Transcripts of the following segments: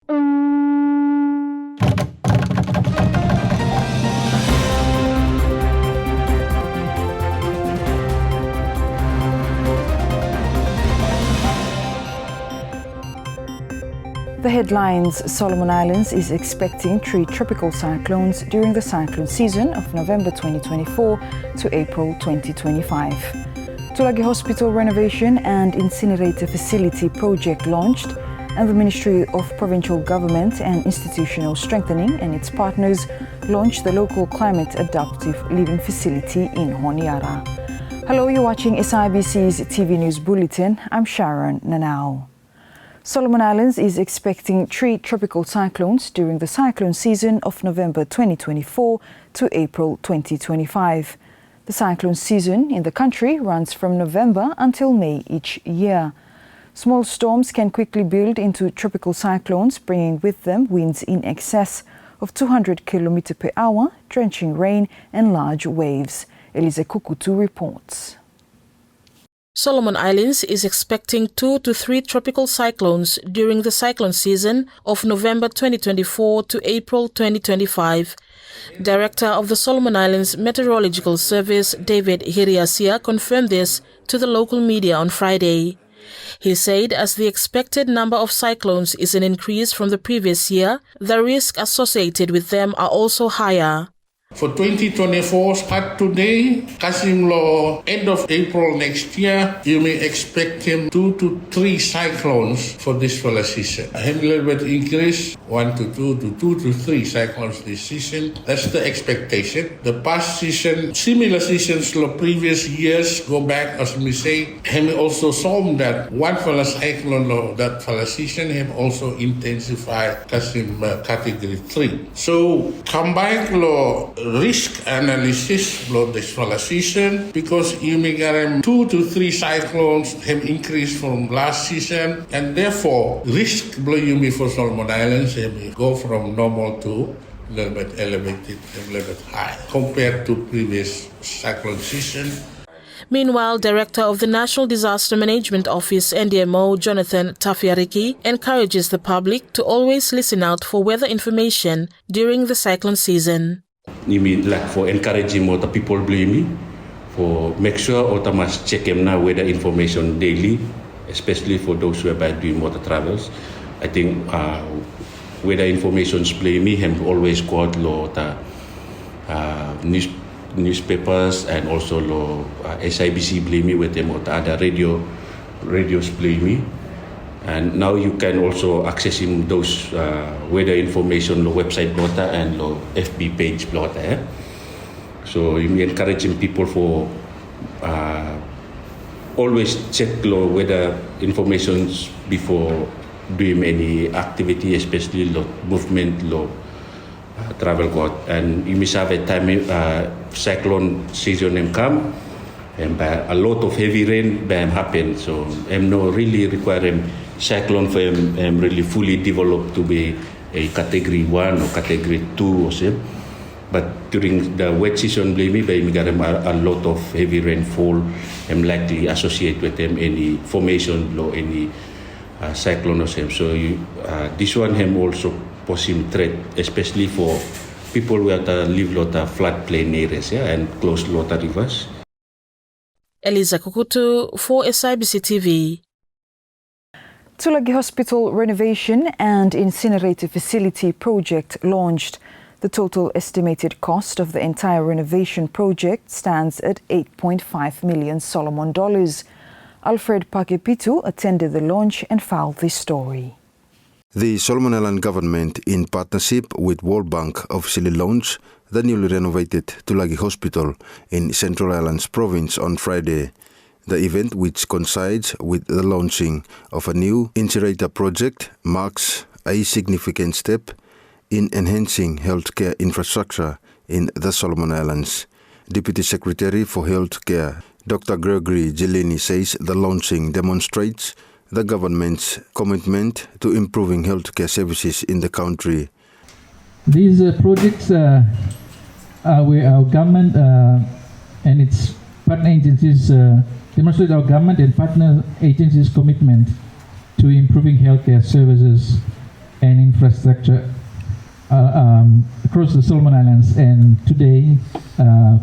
The headlines: Solomon Islands is expecting 3 tropical cyclones during the cyclone season of November 2024 to April 2025. Tagi Hospital renovation and incinerator facility project launched, and the Ministry of Provincial Governments and Institutional Strengthening and its partners launched the local climate adaptive living facility in Honiara. Hello, you're watching SIBC's TV News Bulletin. I'm Sharon Nanau. Solomon Islands is expecting 3 tropical cyclones during the cyclone season of November 2024 to April 2025. The cyclone season in the country runs from November until May each year. Small storms can quickly build into tropical cyclones, bringing with them winds in excess of 200 km per hour, drenching rain and large waves. Elisa Kukutu reports. Solomon Islands is expecting 2 to 3 tropical cyclones during the cyclone season of November 2024 to April 2025. Director of the Solomon Islands Meteorological Service, David Hiriasia, confirmed this to the local media on Friday. He said as the expected number of cyclones is an increase from the previous year, the risks associated with them are also higher. For 2024, start today, Kasim Law, end of April next year, you may expect him 2 to 3 cyclones for this fall season. A little bit increase, 1 to 2 to 2 to 3 cyclones this season. That's the expectation. The past season, similar seasons of previous years, go back, as we say, him also saw that one fall cyclone of that fall season have also intensified Kasim category 3. So, combined law risk analysis of this fall season, because you may get 2 to 3 cyclones have increased from last season, and therefore risk you may for Solomon Islands have go from normal to a little bit elevated, a little bit high compared to previous cyclone season. Meanwhile, Director of the National Disaster Management Office, NDMO, Jonathan Tafiariki, encourages the public to always listen out for weather information during the cyclone season. You mean like for encouraging more the people blame me, for make sure or must check them now weather information daily, especially for those who are about doing water travels. I think weather informations blame me and always got the newspapers and also SIBC blame me with them or the other radios blame me. And now you can also access those weather information the website blota and the FB page blota. So you encouraging people for always check weather information before doing any activity, especially movement, travel got. And you miss have a time cyclone season come, and a lot of heavy rain happen. So I'm not really requiring cyclone for really fully developed to be a category 1 or category 2 or so. But during the wet season, we got a lot of heavy rainfall and likely associate with them any formation or any cyclone or so. So this one also posing threat, especially for people who live lot of floodplain areas and close lot of rivers. Elisa Kukutu for SIBC TV. Tagi Hospital renovation and incinerator facility project launched. The total estimated cost of the entire renovation project stands at $8.5 million Solomon dollars. Alfred Pakepitu attended the launch and filed this story. The Solomon Island government, in partnership with World Bank, officially launched the newly renovated Tagi Hospital in Central Islands Province on Friday. The event, which coincides with the launching of a new incinerator project, marks a significant step in enhancing healthcare infrastructure in the Solomon Islands. Deputy Secretary for Healthcare, Dr. Gregory Jeleni, says the launching demonstrates the government's commitment to improving healthcare services in the country. These projects where our government and its partner agencies demonstrate our government and partner agencies' commitment to improving healthcare services and infrastructure across the Solomon Islands and today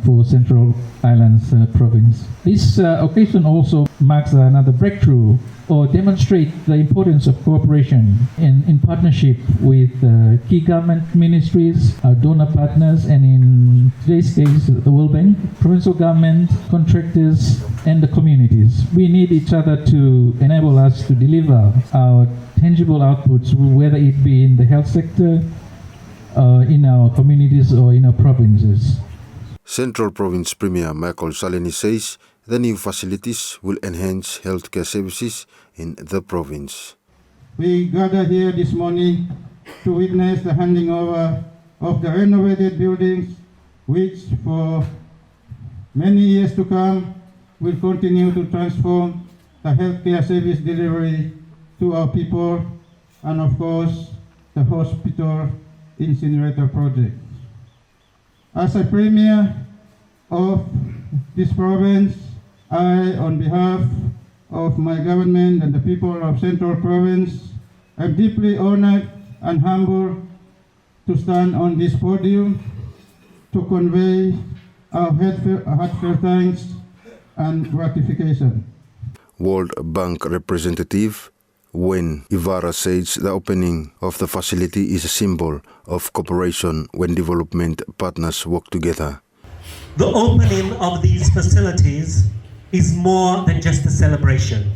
for Central Islands province. This occasion also marks another breakthrough or demonstrate the importance of cooperation in partnership with key government ministries, our donor partners, and in today's case, the World Bank, provincial government, contractors, and the communities. We need each other to enable us to deliver our tangible outputs, whether it be in the health sector, in our communities, or in our provinces. Central Province Premier Michael Saleni says the new facilities will enhance healthcare services in the province. We gather here this morning to witness the handing over of the renovated buildings, which for many years to come will continue to transform the healthcare service delivery to our people and, of course, the hospital incinerator project. As a Premier of this province, I, on behalf of my government and the people of Central Province, am deeply honored and humbled to stand on this podium to convey our heartfelt thanks and gratification. World Bank representative Wen Ivara says the opening of the facility is a symbol of cooperation when development partners work together. The opening of these facilities is more than just a celebration.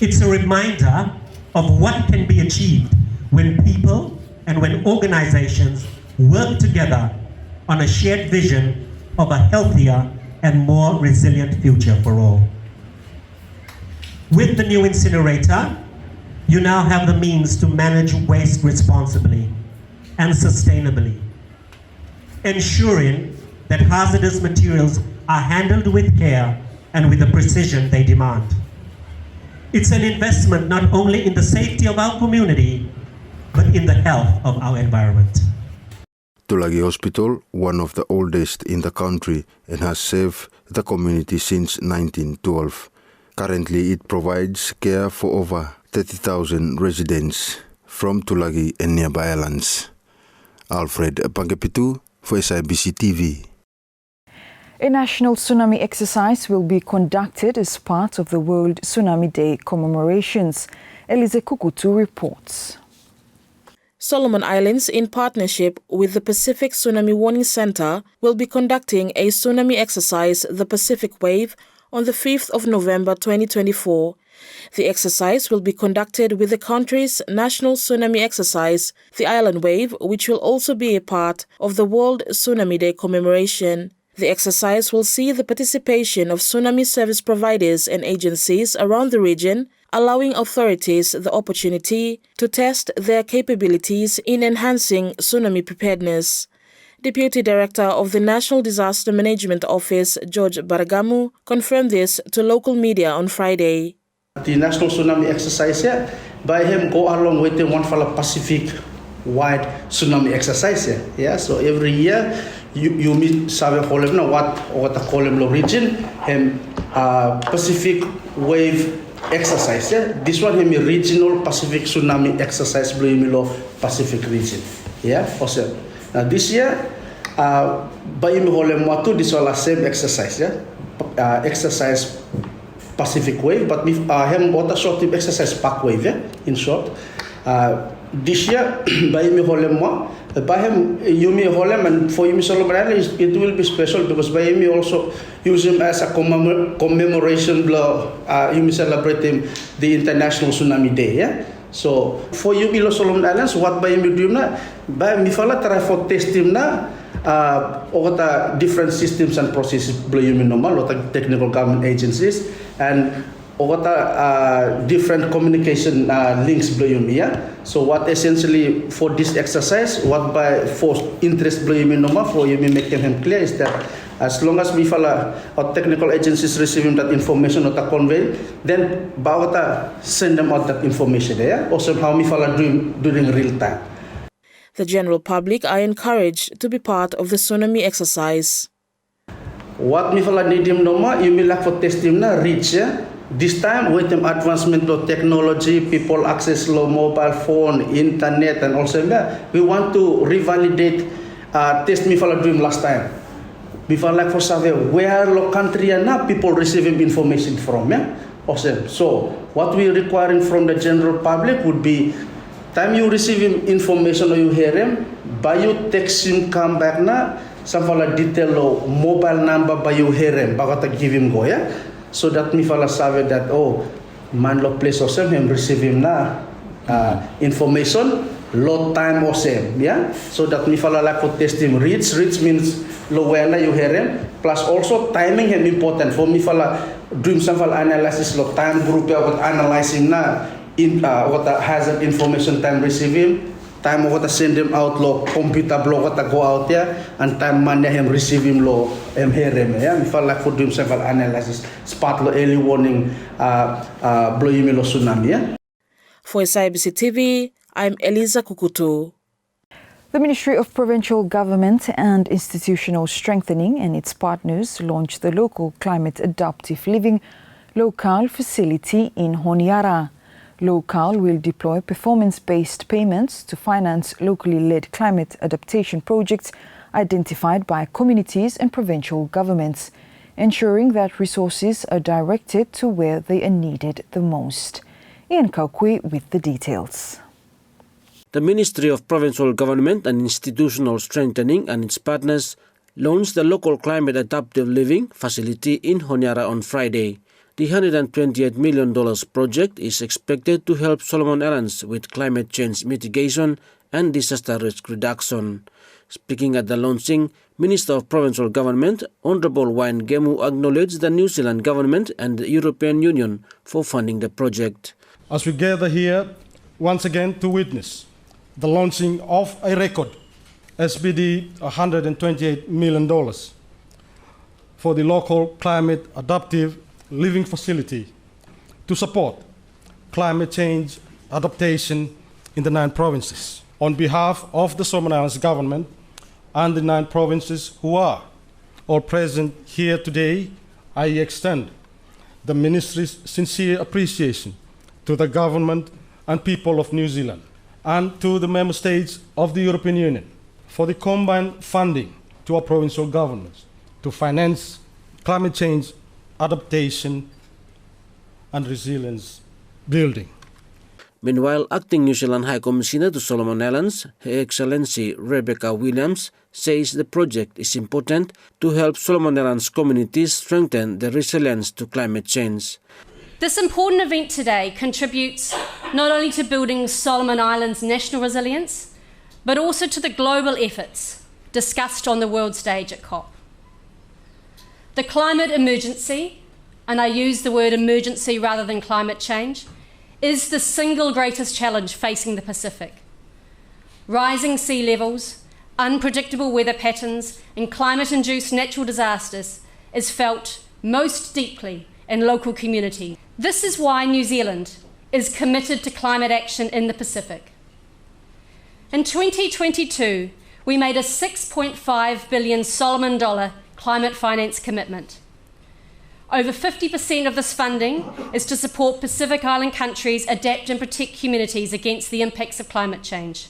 It's a reminder of what can be achieved when people and when organizations work together on a shared vision of a healthier and more resilient future for all. With the new incinerator, you now have the means to manage waste responsibly and sustainably, ensuring that hazardous materials are handled with care and with the precision they demand. It's an investment not only in the safety of our community, but in the health of our environment. Tagi Hospital, one of the oldest in the country and has served the community since 1912. Currently, it provides care for over 30,000 residents from Tulagi and nearby islands. Alfred Pangepitu for SIBC TV. A national tsunami exercise will be conducted as part of the World Tsunami Day commemorations. Elize Kukutu reports. Solomon Islands, in partnership with the Pacific Tsunami Warning Center, will be conducting a tsunami exercise, the Pacific Wave, on the 5th of November 2024. The exercise will be conducted with the country's national tsunami exercise, the Island Wave, which will also be a part of the World Tsunami Day commemoration. The exercise will see the participation of tsunami service providers and agencies around the region, allowing authorities the opportunity to test their capabilities in enhancing tsunami preparedness. Deputy Director of the National Disaster Management Office, George Baragamu, confirmed this to local media on Friday. The National Tsunami Exercise here, by him go along with the one for the Pacific-wide tsunami exercise here. Yeah, so every year you meet Sabe Kolem na what the Kolem region and Pacific Wave exercise. Yeah, this one him regional Pacific tsunami exercise blue Milo Pacific region. Yeah, also. Now this year, by him Kolem watu this was the same exercise. Yeah, exercise Pacific Wave, but we him water short tip exercise Pac Wave. Yeah, in short. This year, by him Kolem by him Yumi Holem and for Yumi Solomon Islands it will be special because by him also use him as a commemoration Yumi celebrate him the International Tsunami Day. Yeah? So for Yumi Solomon Islands what by him do na by him fala try for test him na the different systems and processes below Yumi normal or technical government agencies and different communication links below Yumi. Yeah? So what essentially for this exercise, what by for interest below Yumi normal for Yumi making him clear is that as long as we follow our technical agencies receiving that information or that convey, then bawata send them out that information there. Also how we follow during real time. The general public are encouraged to be part of the tsunami exercise. What we follow need him normal, you may like for test him na reach. Yeah? This time, with the advancement of technology, people access low mobile phone, internet, and also we want to revalidate test me for dream last time. Before like for survey, where lo country and now people receiving information from, yeah? Awesome. So what we requiring from the general public would be time you receive information or you hear him, by you text him come back na, some fala detail lo mobile number by you hear him, bagata give him go, yeah? So that me fala survey that man lo place awesome him receive him na information low time awesome, yeah? So that me fala like for test him reach means lo where you hear him, plus also timing him important for me fala dream some fala analysis lo time group what analyzing na in what hazard information time receive him, time what send him out lo computer block what go out there, and time man him receive him lo hear him, yeah? Me fala like for dream some fala analysis spot lo early warning blow him lo tsunami, yeah? For SIBC TV, I'm Eliza Kukutu. The Ministry of Provincial Government and Institutional Strengthening and its partners launched the local climate adaptive living local facility in Honiara. Local will deploy performance-based payments to finance locally led climate adaptation projects identified by communities and provincial governments, ensuring that resources are directed to where they are needed the most. Ian Kaukui with the details. The Ministry of Provincial Government and Institutional Strengthening and its partners launched the local climate adaptive living facility in Honiara on Friday. The $128 million project is expected to help Solomon Islands with climate change mitigation and disaster risk reduction. Speaking at the launching, Minister of Provincial Government, Honourable Wayne Gemu, acknowledged the New Zealand Government and the European Union for funding the project. As we gather here once again to witness the launching of a record SBD $128 million for the local climate adaptive living facility to support climate change adaptation in the 9 provinces. On behalf of the Solomon Islands government and the 9 provinces who are all present here today, I extend the Ministry's sincere appreciation to the government and people of New Zealand and to the member states of the European Union for the combined funding to our provincial governments to finance climate change adaptation and resilience building. Meanwhile, Acting New Zealand High Commissioner to Solomon Islands, Her Excellency Rebecca Williams, says the project is important to help Solomon Islands communities strengthen their resilience to climate change. This important event today contributes not only to building Solomon Islands' national resilience, but also to the global efforts discussed on the world stage at COP. The climate emergency, and I use the word emergency rather than climate change, is the single greatest challenge facing the Pacific. Rising sea levels, unpredictable weather patterns, and climate-induced natural disasters is felt most deeply in local communities. This is why New Zealand is committed to climate action in the Pacific. In 2022, we made a $6.5 billion Solomon dollar climate finance commitment. Over 50% of this funding is to support Pacific Island countries adapt and protect communities against the impacts of climate change.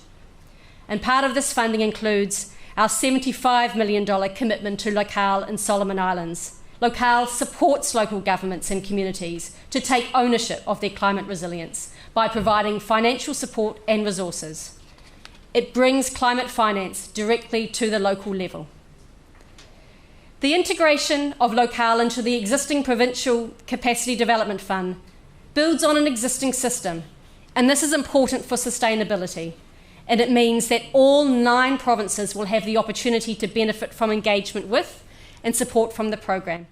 And part of this funding includes our $75 million commitment to Locale in Solomon Islands. Locale supports local governments and communities to take ownership of their climate resilience by providing financial support and resources. It brings climate finance directly to the local level. The integration of Locale into the existing Provincial Capacity Development Fund builds on an existing system, and this is important for sustainability, and it means that all 9 provinces will have the opportunity to benefit from engagement with and support from the program.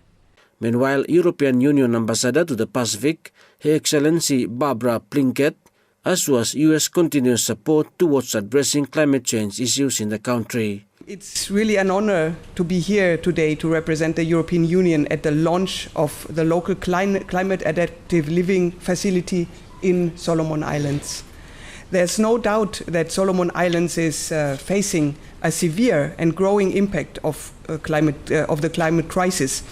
Meanwhile, European Union Ambassador to the Pacific, Her Excellency Barbara Plinkett, assures U.S. continuous support towards addressing climate change issues in the country. It's really an honor to be here today to represent the European Union at the launch of the local climate adaptive living facility in Solomon Islands. There's no doubt that Solomon Islands is facing a severe and growing impact of the climate crisis.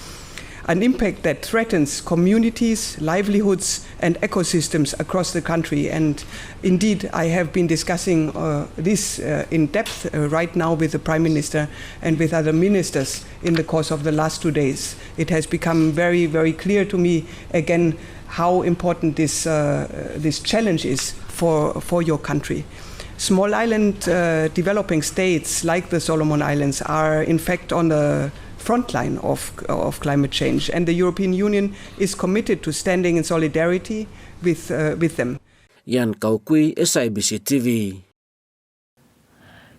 an impact that threatens communities, livelihoods, and ecosystems across the country. And indeed, I have been discussing this in depth right now with the Prime Minister and with other ministers in the course of the last 2 days. It has become very, very clear to me again how important this challenge is for your country. Small island developing states like the Solomon Islands are in fact on the front line of climate change, and the European Union is committed to standing in solidarity with them. Yan Kaukui, SIBC TV.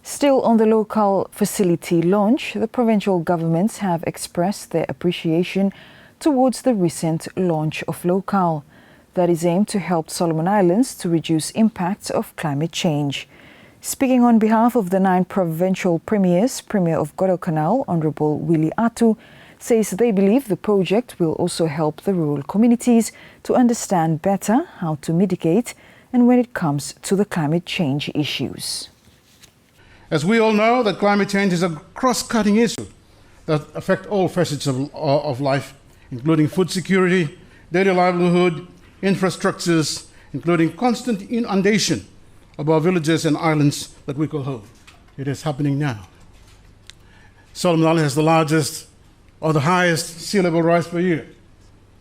Still on the local facility launch, the provincial governments have expressed their appreciation towards the recent launch of Local, that is aimed to help Solomon Islands to reduce impacts of climate change. Speaking on behalf of the 9 provincial premiers, Premier of Guadalcanal, Honorable Willie Atu, says they believe the project will also help the rural communities to understand better how to mitigate and when it comes to the climate change issues. As we all know, that climate change is a cross-cutting issue that affects all facets of life, including food security, daily livelihood, infrastructures, including constant inundation of our villages and islands that we call home. It is happening now. Solomon Island has the largest or the highest sea level rise per year,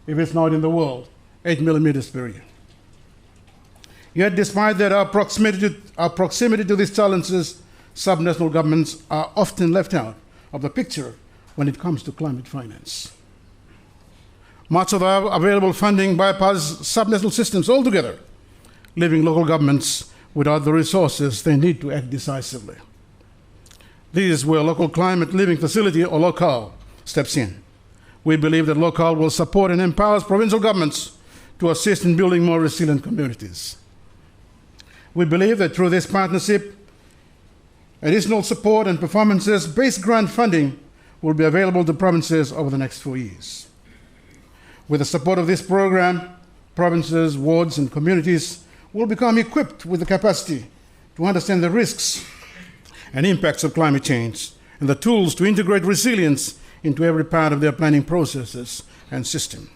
if it's not in the world, 8 millimeters per year. Yet, despite that, our proximity to these challenges, subnational governments are often left out of the picture when it comes to climate finance. Much of our available funding bypasses subnational systems altogether, leaving local governments without the resources they need to act decisively. This is where Local Climate Living Facility, or LOCAL, steps in. We believe that LOCAL will support and empower provincial governments to assist in building more resilient communities. We believe that through this partnership, additional support and performances-based grant funding will be available to provinces over the next 4 years. With the support of this program, provinces, wards, and communities will become equipped with the capacity to understand the risks and impacts of climate change and the tools to integrate resilience into every part of their planning processes and system.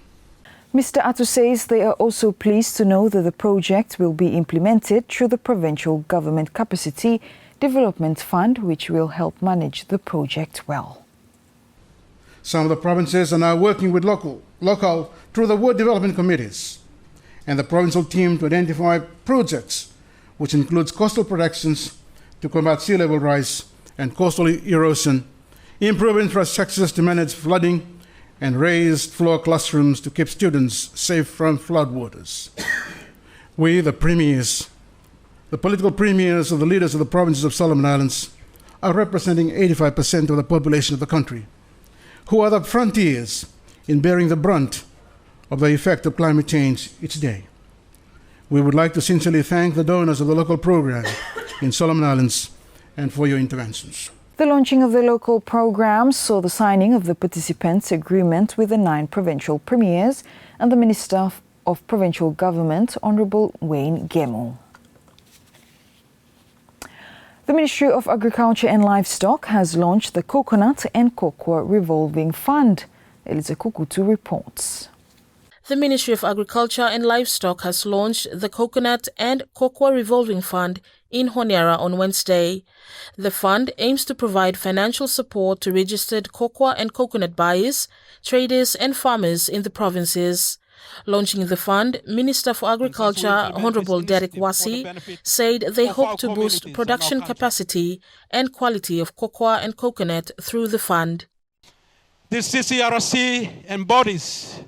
Mr. Atu says they are also pleased to know that the project will be implemented through the Provincial Government Capacity Development Fund, which will help manage the project well. Some of the provinces are now working with local through the ward development committees and the provincial team to identify projects, which includes coastal protections to combat sea level rise and coastal erosion, improve infrastructures to manage flooding, and raised floor classrooms to keep students safe from floodwaters. We, the premiers, the political premiers of the leaders of the provinces of Solomon Islands, are representing 85% of the population of the country, who are the frontiers in bearing the brunt of the effect of climate change each day. We would like to sincerely thank the donors of the local program in Solomon Islands and for your interventions. The launching of the local program saw the signing of the participants' agreement with the 9 provincial premiers and the Minister of Provincial Government, Honorable Wayne Gemo. The Ministry of Agriculture and Livestock has launched the Coconut and Cocoa Revolving Fund. Eliza Kukutu reports. The Ministry of Agriculture and Livestock has launched the Coconut and Cocoa Revolving Fund in Honiara on Wednesday. The fund aims to provide financial support to registered cocoa and coconut buyers, traders and farmers in the provinces. Launching the fund, Minister for Agriculture, Honorable Derek Wasi, said they hope to boost production capacity and quality of cocoa and coconut through the fund. This CCRC embodies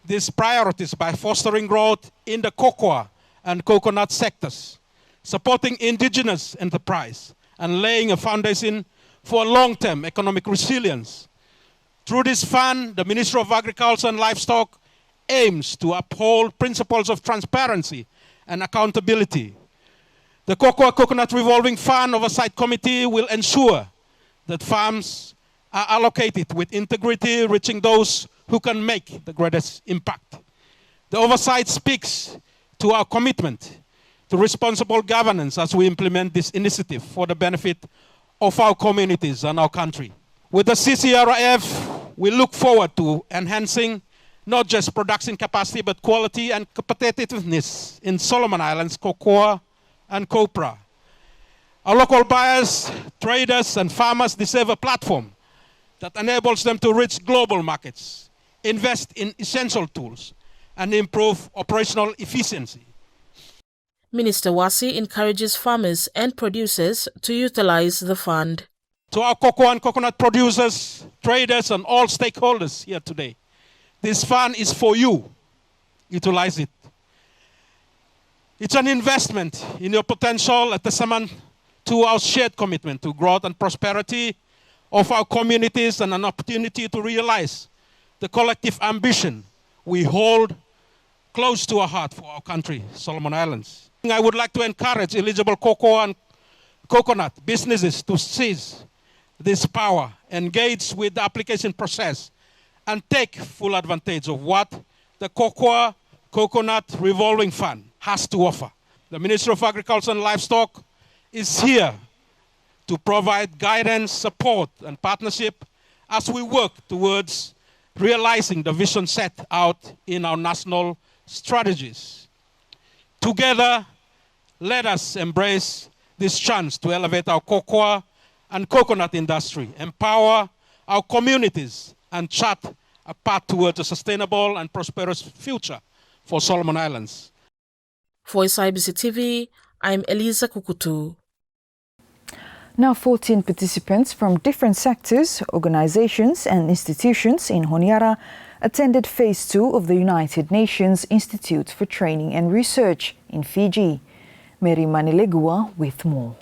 these priorities by fostering growth in the cocoa and coconut sectors, supporting indigenous enterprise, and laying a foundation for long-term economic resilience. Through this fund, the Ministry of Agriculture and Livestock aims to uphold principles of transparency and accountability. The Cocoa Coconut Revolving Fund Oversight Committee will ensure that farms are allocated with integrity, reaching those who can make the greatest impact. The oversight speaks to our commitment to responsible governance as we implement this initiative for the benefit of our communities and our country. With the CCRF, we look forward to enhancing not just production capacity, but quality and competitiveness in Solomon Islands, cocoa and copra. Our local buyers, traders, and farmers deserve a platform that enables them to reach global markets, invest in essential tools, and improve operational efficiency. Minister Wasi encourages farmers and producers to utilize the fund. To our cocoa and coconut producers, traders, and all stakeholders here today, this fund is for you. Utilize it. It's an investment in your potential, a testament to our shared commitment to growth and prosperity of our communities, and an opportunity to realize the collective ambition we hold close to our heart for our country, Solomon Islands. I would like to encourage eligible cocoa and coconut businesses to seize this power, engage with the application process, and take full advantage of what the Cocoa Coconut Revolving Fund has to offer. The Ministry of Agriculture and Livestock is here to provide guidance, support, and partnership as we work towards realizing the vision set out in our national strategies. Together, let us embrace this chance to elevate our cocoa and coconut industry, empower our communities, and chart a path towards a sustainable and prosperous future for Solomon Islands. For SIBC TV, I'm Eliza Kukutu. Now 14 participants from different sectors, organizations and institutions in Honiara attended Phase 2 of the United Nations Institute for Training and Research in Fiji. Mary Manilegua with more.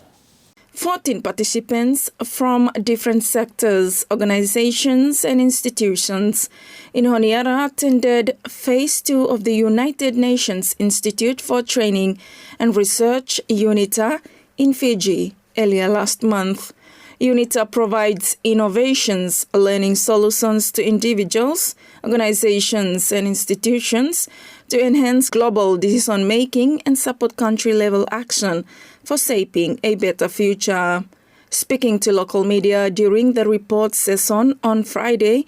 14 participants from different sectors, organizations and institutions in Honiara attended Phase 2 of the United Nations Institute for Training and Research, UNITA, in Fiji earlier last month. UNITA provides innovations, learning solutions to individuals, organizations and institutions to enhance global decision-making and support country-level action for shaping a better future. Speaking to local media during the report session on Friday,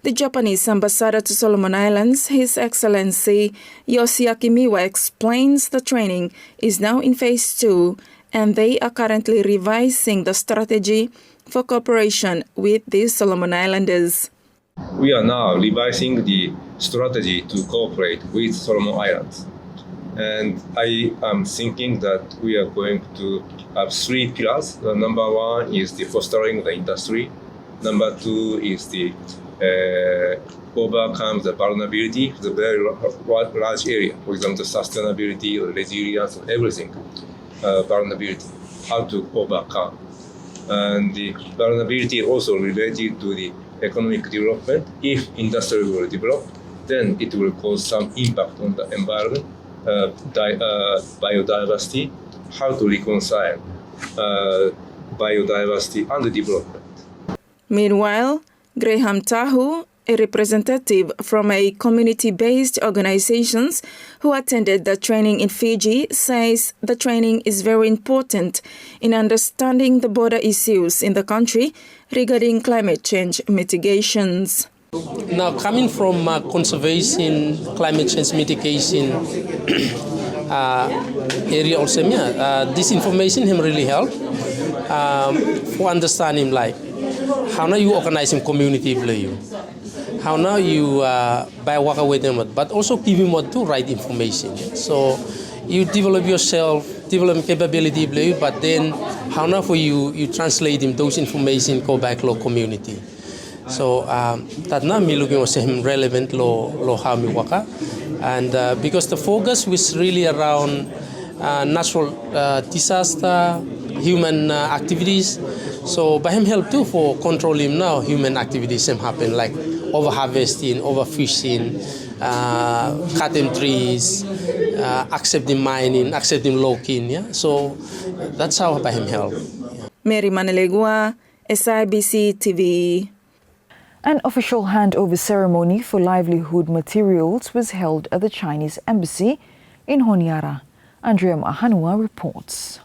the Japanese ambassador to Solomon Islands, His Excellency Yoshiaki Miwa, explains the training is now in Phase 2 and they are currently revising the strategy for cooperation with the Solomon Islanders. We are now revising the strategy to cooperate with Solomon Islands. And I am thinking that we are going to have 3 pillars. The number 1 is the fostering the industry. Number 2 is the overcome the vulnerability, the very large area. For example, sustainability, resilience, everything. Vulnerability, how to overcome. And the vulnerability also related to the economic development. If industry will develop, then it will cause some impact on the environment, biodiversity, how to reconcile biodiversity and development. Meanwhile, Graham Tahu, a representative from a community-based organizations who attended the training in Fiji, says the training is very important in understanding the border issues in the country regarding climate change mitigations. Now, coming from conservation, climate change mitigation area also, this information him really help for understanding like how now you organize in community play. How now you by work with them, but also give him what to right information. So you develop yourself, develop capability, but then how now for you translate him those information go back to community. So that now me looking at him relevant lo how me work, and because the focus was really around natural disaster, human activities. So by him help too for controlling now human activities same happen like overharvesting, overfishing, cutting trees, accepting mining, accepting logging. Yeah, so that's how by him help. Mary Manilegua, SIBC TV. An official handover ceremony for livelihood materials was held at the Chinese embassy in Honiara. Andrea Mahanua reports.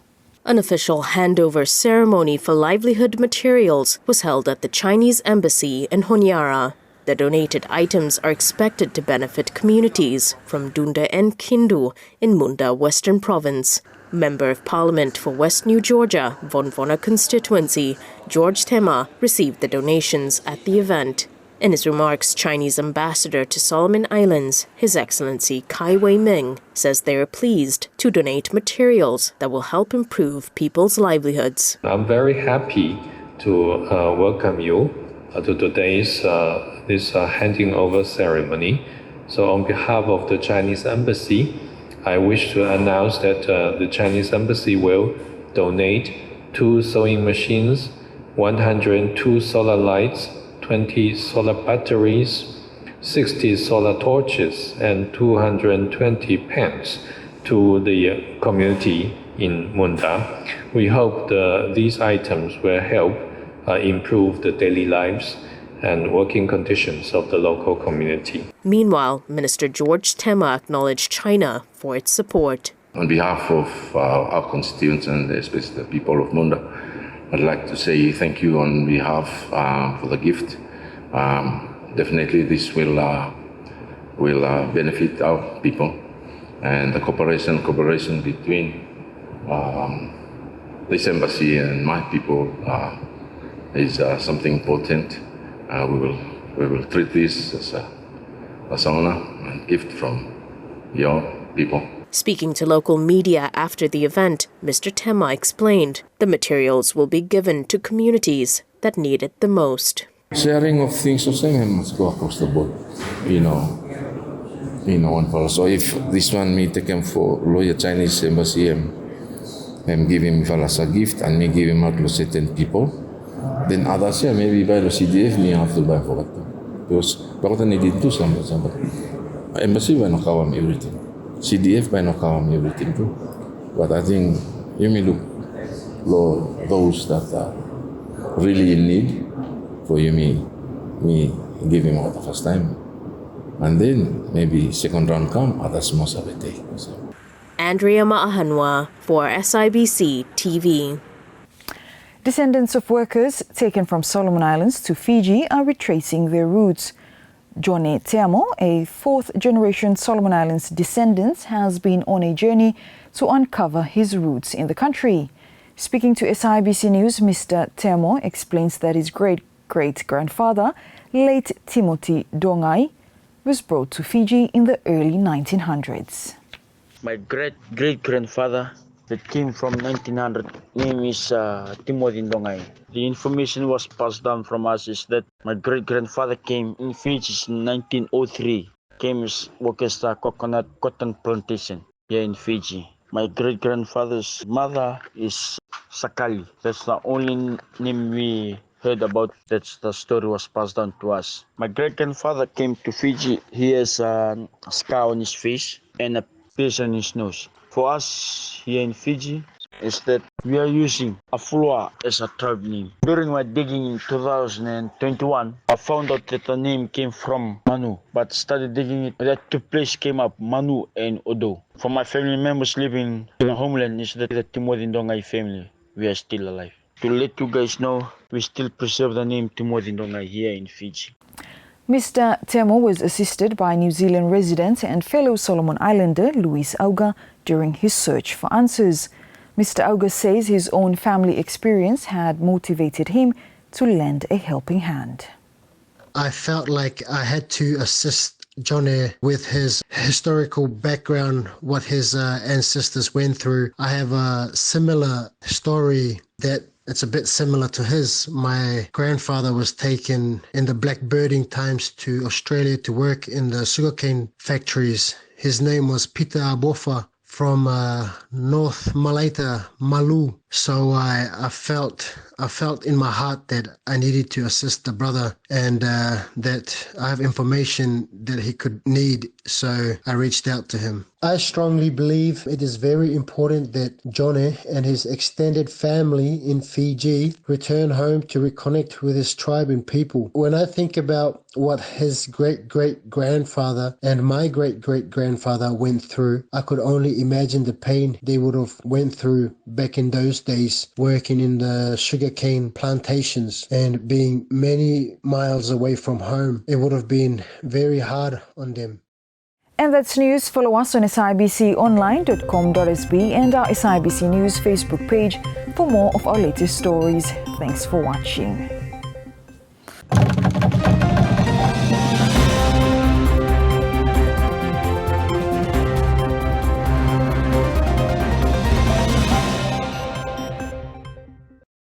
An official handover ceremony for livelihood materials was held at the Chinese embassy in Honiara. The donated items are expected to benefit communities from Dunda and Kindu in Munda Western Province. Member of Parliament for West New Georgia, Vonvona constituency, George Tema, received the donations at the event. In his remarks, Chinese ambassador to Solomon Islands, His Excellency Kai Wei-ming, says they are pleased to donate materials that will help improve people's livelihoods. I'm very happy to welcome you to today's this handing over ceremony. So on behalf of the Chinese Embassy, I wish to announce that the Chinese Embassy will donate 2 sewing machines, 102 solar lights, 20 solar batteries, 60 solar torches, and 220 pens to the community in Munda. We hope these items will help improve the daily lives and working conditions of the local community. Meanwhile, Minister George Tema acknowledged China for its support. On behalf of our constituents and especially the people of Munda, I'd like to say thank you on behalf for the gift. Definitely this will benefit our people, and the cooperation between this embassy and my people is something important. We will treat this as an honor and gift from your people. Speaking to local media after the event, Mr. Tema explained the materials will be given to communities that need it the most. Sharing of things also must go across the board, one for. So if this one me take him for lawyer Chinese embassy and give him as a gift and me give him out to certain people, then others here maybe buy the CDF me have to buy for that. Because bakit needed to some embassy buy no cover everything. CDF by no cover everything too. But I think you may look those that are really in need for you me give him out the first time. And then maybe second round come, others must have a take. So. Andrea Maahanwa for SIBC TV. Descendants of workers taken from Solomon Islands to Fiji are retracing their roots. Johnny Teamo, a fourth-generation Solomon Islands descendant, has been on a journey to uncover his roots in the country. Speaking to SIBC News, Mr. Teamo explains that his great-great-grandfather, late Timothy Dongai, was brought to Fiji in the early 1900s. My great-great-grandfather that came from 1900, name is Timothy Dongai. The information was passed down from us is that my great-grandfather came in Fiji in 1903, came as workers at coconut cotton plantation here in Fiji. My great-grandfather's mother is Sakali. That's the only name we heard about. That's the story was passed down to us. My great-grandfather came to Fiji. He has a scar on his face and a pierce on his nose. For us here in Fiji, is that we are using Afulwa as a tribe name. During my digging in 2021, I found out that the name came from Manu, but started digging it, that two places came up, Manu and Odo. For my family members living in the homeland, is that the Timothy Dongai family, we are still alive. To let you guys know, we still preserve the name Timothy Dongai here in Fiji. Mr. Temo was assisted by New Zealand resident and fellow Solomon Islander Louis Auga during his search for answers. Mr. Auga says his own family experience had motivated him to lend a helping hand. I felt like I had to assist Johnny with his historical background, what his ancestors went through. I have a similar story that it's a bit similar to his. My grandfather was taken in the blackbirding times to Australia to work in the sugarcane factories. His name was Peter Abofa from North Malaita, Malu. So I felt in my heart that I needed to assist the brother and that I have information that he could need. So I reached out to him. I strongly believe it is very important that Johnny and his extended family in Fiji return home to reconnect with his tribe and people. When I think about what his great-great-grandfather and my great-great-grandfather went through, I could only imagine the pain they would have went through back in those those days working in the sugarcane plantations and being many miles away from home. It would have been very hard on them. And that's news. Follow us on sibconline.com.sb and our SIBC News Facebook page for more of our latest stories. Thanks for watching.